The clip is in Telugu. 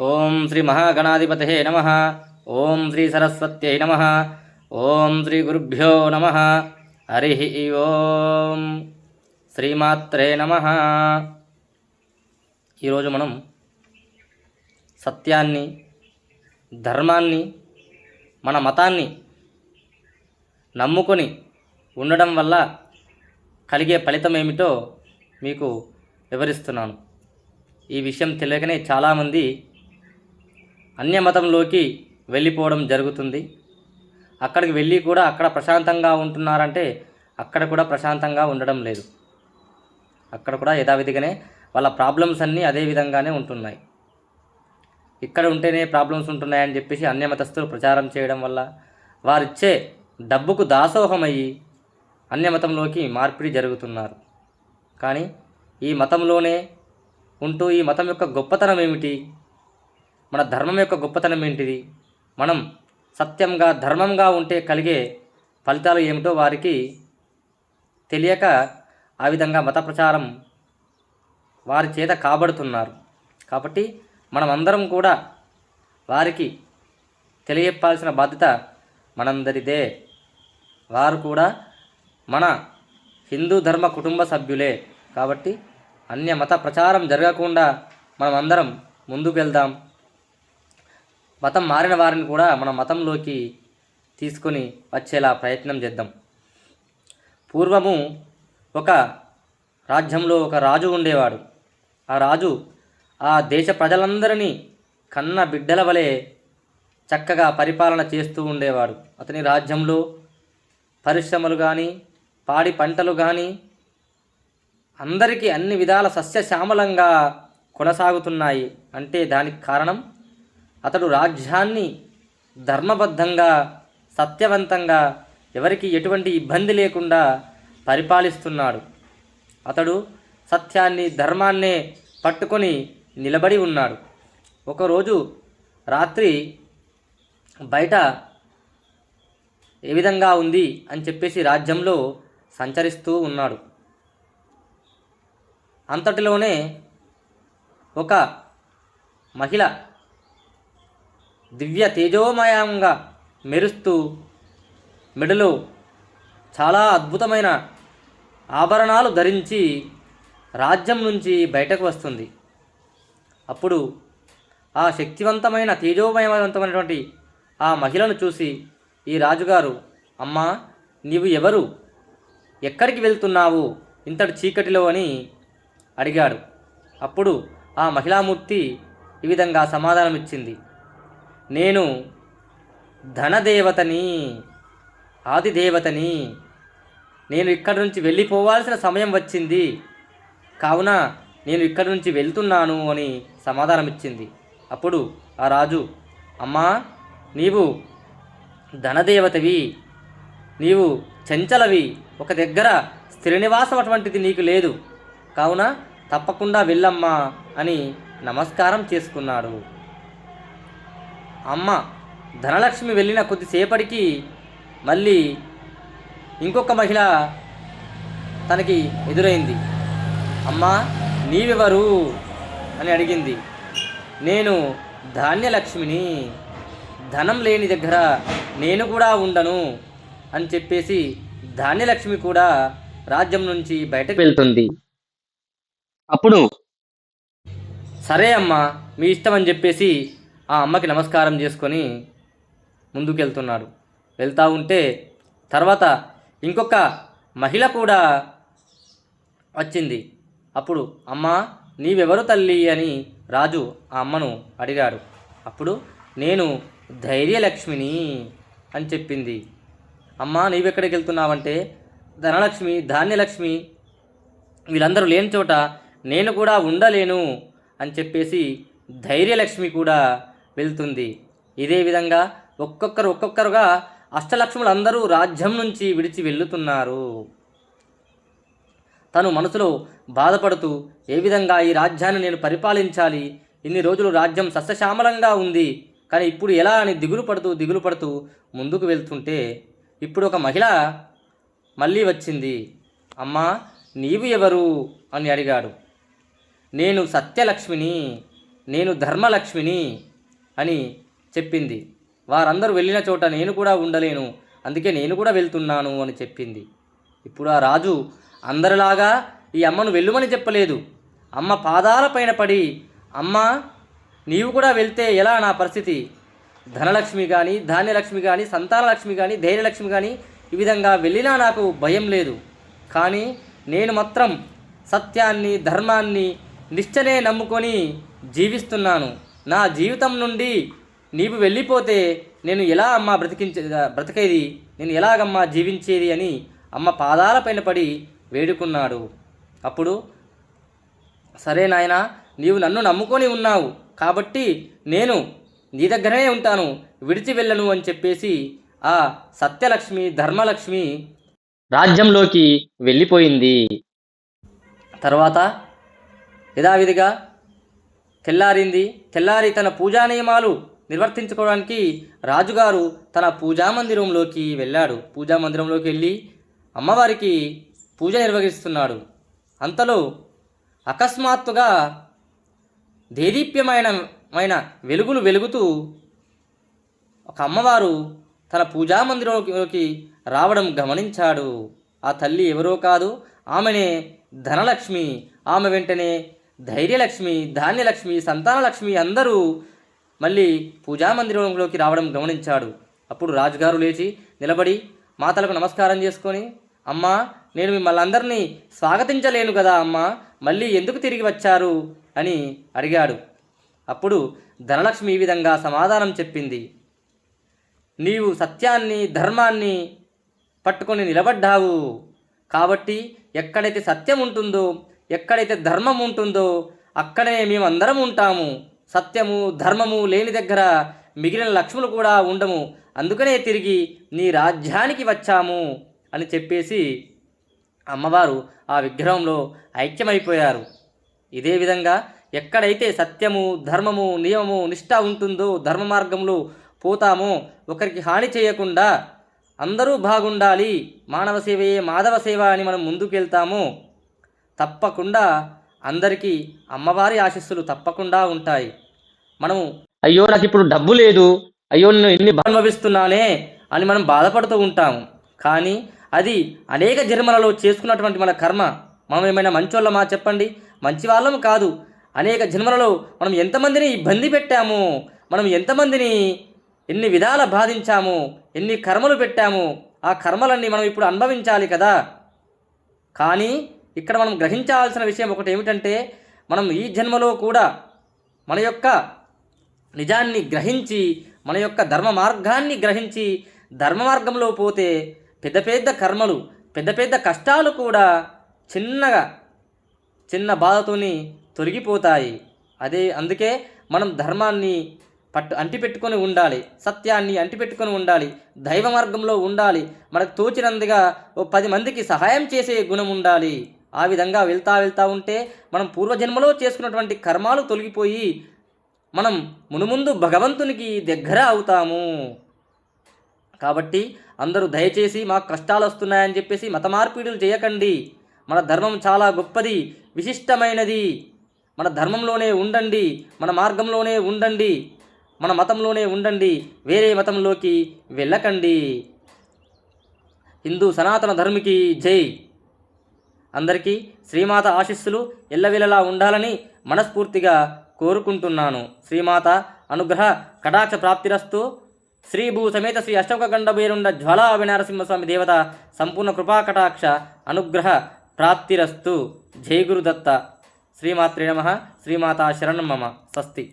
ఓం శ్రీ మహాగణాధిపతయే నమః. ఓం శ్రీ సరస్వత్యై నమః. ఓం శ్రీ గురుభ్యో నమః. హరి ఓం. శ్రీమాత్రే నమః. ఈరోజు మనం సత్యాన్ని, ధర్మాన్ని, మన మతాన్ని నమ్ముకొని ఉండడం వల్ల కలిగే ఫలితం ఏమిటో మీకు వివరిస్తున్నాను. ఈ విషయం తెలియకనే చాలామంది అన్యమతంలోకి వెళ్ళిపోవడం జరుగుతుంది. అక్కడికి వెళ్ళి కూడా అక్కడ ప్రశాంతంగా ఉంటున్నారంటే అక్కడ కూడా ప్రశాంతంగా ఉండడం లేదు. అక్కడ కూడా యథావిధిగానే వాళ్ళ ప్రాబ్లమ్స్ అన్నీ అదే విధంగానే ఉంటున్నాయి. ఇక్కడ ఉంటేనే ప్రాబ్లమ్స్ ఉంటున్నాయని చెప్పేసి అన్యమతస్థులు ప్రచారం చేయడం వల్ల వారిచ్చే డబ్బుకు దాసోహమయ్యి అన్యమతంలోకి మార్పిడి జరుగుతున్నారు. కానీ ఈ మతంలోనే ఉంటూ ఈ మతం యొక్క గొప్పతనం ఏమిటి, మన ధర్మం యొక్క గొప్పతనం ఏంటిది, మనం సత్యంగా ధర్మంగా ఉంటే కలిగే ఫలితాలు ఏమిటో వారికి తెలియక ఆ విధంగా మత ప్రచారం వారి చేత కాబడుతున్నారు. కాబట్టి మనమందరం కూడా వారికి తెలియపాల్సిన బాధ్యత మనందరిదే. వారు కూడా మన హిందూ ధర్మ కుటుంబ సభ్యులే. కాబట్టి అన్య మత ప్రచారం జరగకుండా మనమందరం ముందుకు వెళ్దాం. మతం మారిన వారిని కూడా మన మతంలోకి తీసుకొని వచ్చేలా ప్రయత్నం చేద్దాం. పూర్వము ఒక రాజ్యంలో ఒక రాజు ఉండేవాడు. ఆ రాజు ఆ దేశ ప్రజలందరినీ కన్న బిడ్డల వలె చక్కగా పరిపాలన చేస్తూ ఉండేవాడు. అతని రాజ్యంలో పరిశ్రమలు కానీ, పాడి పంటలు కానీ అందరికీ అన్ని విధాల సస్యశ్యామలంగా కొనసాగుతున్నాయి. అంటే దానికి కారణం అతడు రాజ్యాన్ని ధర్మబద్ధంగా, సత్యవంతంగా, ఎవరికి ఎటువంటి ఇబ్బంది లేకుండా పరిపాలిస్తున్నాడు. అతడు సత్యాన్ని, ధర్మాన్నే పట్టుకొని నిలబడి ఉన్నాడు. ఒకరోజు రాత్రి బయట ఏ విధంగా ఉంది అని చెప్పేసి రాజ్యంలో సంచరిస్తూ ఉన్నాడు. అంతటిలోనే ఒక మహిళ దివ్య తేజోమయంగా మెరుస్తూ మెడలో చాలా అద్భుతమైన ఆభరణాలు ధరించి రాజ్యం నుంచి బయటకు వస్తుంది. అప్పుడు ఆ శక్తివంతమైన తేజోమయవంతమైనటువంటి ఆ మహిళను చూసి ఈ రాజుగారు, అమ్మా నీవు ఎవరు, ఎక్కడికి వెళ్తున్నావు ఇంతటి చీకటిలో అని అడిగాడు. అప్పుడు ఆ మహిళామూర్తి ఈ విధంగా సమాధానం ఇచ్చింది, నేను ధనదేవతని, ఆదిదేవతని. నేను ఇక్కడి నుంచి వెళ్ళిపోవాల్సిన సమయం వచ్చింది, కావున నేను ఇక్కడి నుంచి వెళ్తున్నాను అని సమాధానం ఇచ్చింది. అప్పుడు ఆ రాజు, అమ్మా నీవు ధనదేవతవి, నీవు చంచలవి, ఒక దగ్గర స్థిర నివాసం అటువంటిది నీకు లేదు, కావున తప్పకుండా వెళ్ళమ్మా అని నమస్కారం చేసుకున్నాడు. అమ్మ ధనలక్ష్మి వెళ్ళిన కొద్దిసేపటికి మళ్ళీ ఇంకొక మహిళ తనకి ఎదురైంది. అమ్మా నీవెవరు అని అడిగింది. నేను ధాన్యలక్ష్మిని, ధనం లేని దగ్గర నేను కూడా ఉండను అని చెప్పేసి ధాన్యలక్ష్మి కూడా రాజ్యం నుంచి బయటకు వెళ్తుంది. అప్పుడు సరే అమ్మా మీ ఇష్టం అని చెప్పేసి ఆ అమ్మకి నమస్కారం చేసుకొని ముందుకెళ్తున్నాడు. వెళ్తూ ఉంటే తర్వాత ఇంకొక మహిళ కూడా వచ్చింది. అప్పుడు అమ్మా నీవెవరు తల్లి అని రాజు ఆ అమ్మను అడిగాడు. అప్పుడు నేను ధైర్యలక్ష్మిని అని చెప్పింది. అమ్మా నీవెక్కడికి వెళ్తున్నావంటే ధనలక్ష్మి, ధాన్యలక్ష్మి వీళ్ళందరూ లేని చోట నేను కూడా ఉండలేను అని చెప్పేసి ధైర్యలక్ష్మి కూడా వెళ్తుంది. ఇదే విధంగా ఒక్కొక్కరుగా అష్టలక్ష్ములందరూ రాజ్యం నుంచి విడిచి వెళ్తున్నారు. తను మనసులో బాధపడుతూ ఏ విధంగా ఈ రాజ్యాన్ని నేను పరిపాలించాలి, ఇన్ని రోజులు రాజ్యం సస్యశ్యామలంగా ఉంది, కానీ ఇప్పుడు ఎలా అని దిగులు పడుతూ ముందుకు వెళ్తుంటే ఇప్పుడు ఒక మహిళ మళ్ళీ వచ్చింది. అమ్మా నీవు ఎవరు అని అడిగాడు. నేను సత్యలక్ష్మిని, నేను ధర్మలక్ష్మిని అని చెప్పింది. వారందరూ వెళ్ళిన చోట నేను కూడా ఉండలేను, అందుకే నేను కూడా వెళ్తున్నాను అని చెప్పింది. ఇప్పుడు ఆ రాజు అందరిలాగా ఈ అమ్మను వెళ్ళుమని చెప్పలేదు. అమ్మ పాదాలపైన పడి, అమ్మ నీవు కూడా వెళ్తే ఎలా నా పరిస్థితి? ధనలక్ష్మి కానీ, ధాన్యలక్ష్మి కానీ, సంతానలక్ష్మి కానీ, ధైర్యలక్ష్మి కానీ ఈ విధంగా వెళ్ళినా నాకు భయం లేదు. కానీ నేను మాత్రం సత్యాన్ని, ధర్మాన్ని, నిష్ఠనే నమ్ముకొని జీవిస్తున్నాను. నా జీవితం నుండి నీవు వెళ్ళిపోతే నేను ఎలా అమ్మ బ్రతికేది? నేను ఎలాగమ్మా జీవించేది అని అమ్మ పాదాలపైన పడి వేడుకున్నాడు. అప్పుడు సరే నాయనా, నీవు నన్ను నమ్ముకొని ఉన్నావు కాబట్టి నేను నీ దగ్గరనే ఉంటాను, విడిచి వెళ్ళను అని చెప్పేసి ఆ సత్యలక్ష్మి, ధర్మలక్ష్మి రాజ్యంలోకి వెళ్ళిపోయింది. తర్వాత యథావిధిగా తెల్లారింది. తెల్లారి తన పూజా నియమాలు నిర్వర్తించుకోవడానికి రాజుగారు తన పూజామందిరంలోకి వెళ్ళాడు. పూజామందిరంలోకి వెళ్ళి అమ్మవారికి పూజ నిర్వహిస్తున్నాడు. అకస్మాత్తుగా దేదీప్యమైన వెలుగులు వెలుగుతూ ఒక అమ్మవారు తన పూజామందిరంలోకి రావడం గమనించాడు. ఆ తల్లి ఎవరో కాదు, ఆమెనే ధనలక్ష్మి. ఆమె వెంటనే ధైర్యలక్ష్మి, ధాన్యలక్ష్మి, సంతానలక్ష్మి అందరూ మళ్ళీ పూజామందిరంలోకి రావడం గమనించాడు. అప్పుడు రాజుగారు లేచి నిలబడి మాతలకు నమస్కారం చేసుకొని, అమ్మా నేను మిమ్మల్ని అందరినీ స్వాగతించలేను కదా అమ్మా, మళ్ళీ ఎందుకు తిరిగి వచ్చారు అని అడిగాడు. అప్పుడు ధనలక్ష్మి ఈ విధంగా సమాధానం చెప్పింది. నీవు సత్యాన్ని, ధర్మాన్ని పట్టుకొని నిలబడ్డావు కాబట్టి ఎక్కడైతే సత్యం ఉంటుందో, ఎక్కడైతే ధర్మం ఉంటుందో అక్కడే మేమందరం ఉంటాము. సత్యము, ధర్మము లేని దగ్గర మిగిలిన లక్ష్ములు కూడా ఉండము. అందుకనే తిరిగి నీ రాజ్యానికి వచ్చాము అని చెప్పేసి అమ్మవారు ఆ విగ్రహంలో ఐక్యమైపోయారు. ఇదే విధంగా ఎక్కడైతే సత్యము, ధర్మము, నియమము, నిష్ఠ ఉంటుందో, ధర్మ మార్గంలో పోతామో, ఒకరికి హాని చేయకుండా అందరూ బాగుండాలి, మానవ సేవయే మాధవ సేవ అని మనం ముందుకెళ్తామో తప్పకుండా అందరికీ అమ్మవారి ఆశీస్సులు తప్పకుండా ఉంటాయి. మనము అయ్యో నాకు ఇప్పుడు డబ్బు లేదు, అయ్యో నేను ఎన్ని అనుభవిస్తున్నానే అని మనం బాధపడుతూ ఉంటాము. కానీ అది అనేక జన్మలలో చేసుకున్నటువంటి మన కర్మ. మనం ఏమైనా మంచోళ్ళమా చెప్పండి? మంచి వాళ్ళము కాదు. అనేక జన్మలలో మనం ఎంతమందిని ఇబ్బంది పెట్టామో, మనం ఎంతమందిని ఎన్ని విధాల బాధించామో, ఎన్ని కర్మలు పెట్టామో, ఆ కర్మలన్నీ మనం ఇప్పుడు అనుభవించాలి కదా. కానీ ఇక్కడ మనం గ్రహించాల్సిన విషయం ఒకటి ఏమిటంటే, మనం ఈ జన్మలో కూడా మన యొక్క నిజాన్ని గ్రహించి, మన యొక్క ధర్మ మార్గాన్ని గ్రహించి ధర్మ మార్గంలో పోతే పెద్ద పెద్ద కర్మలు, పెద్ద పెద్ద కష్టాలు కూడా చిన్న బాధతోని తొలగిపోతాయి. అందుకే మనం ధర్మాన్ని అంటిపెట్టుకొని ఉండాలి, సత్యాన్ని అంటిపెట్టుకొని ఉండాలి, దైవ మార్గంలో ఉండాలి. మనకు తోచినందుగా 10 మందికి సహాయం చేసే గుణం ఉండాలి. ఆ విధంగా వెళ్తా ఉంటే మనం పూర్వజన్మలో చేసుకున్నటువంటి కర్మాలు తొలగిపోయి మనం మునుముందు భగవంతునికి దగ్గర అవుతాము. కాబట్టి అందరూ దయచేసి మాకు కష్టాలు వస్తున్నాయని చెప్పేసి మత మార్పిడులు చేయకండి. మన ధర్మం చాలా గొప్పది, విశిష్టమైనది. మన ధర్మంలోనే ఉండండి, మన మార్గంలోనే ఉండండి, మన మతంలోనే ఉండండి, వేరే మతంలోకి వెళ్ళకండి. హిందూ సనాతన ధర్మికి జై. అందరికీ శ్రీమాత ఆశీస్సులు ఎల్లవేళలా ఉండాలని మనస్ఫూర్తిగా కోరుకుంటున్నాను. శ్రీమాత అనుగ్రహ కటాక్ష ప్రాప్తిరస్తు. శ్రీ భూ సమేత శ్రీ అష్టముఖ గండ బేరుండ జ్వాలా వినారసింహస్వామి దేవత సంపూర్ణ కృపా కటాక్ష అనుగ్రహ ప్రాప్తిరస్తు. జై గురుదత్త. శ్రీమాత్రే నమః. శ్రీమాతా శరణం మమ. స్వస్తి.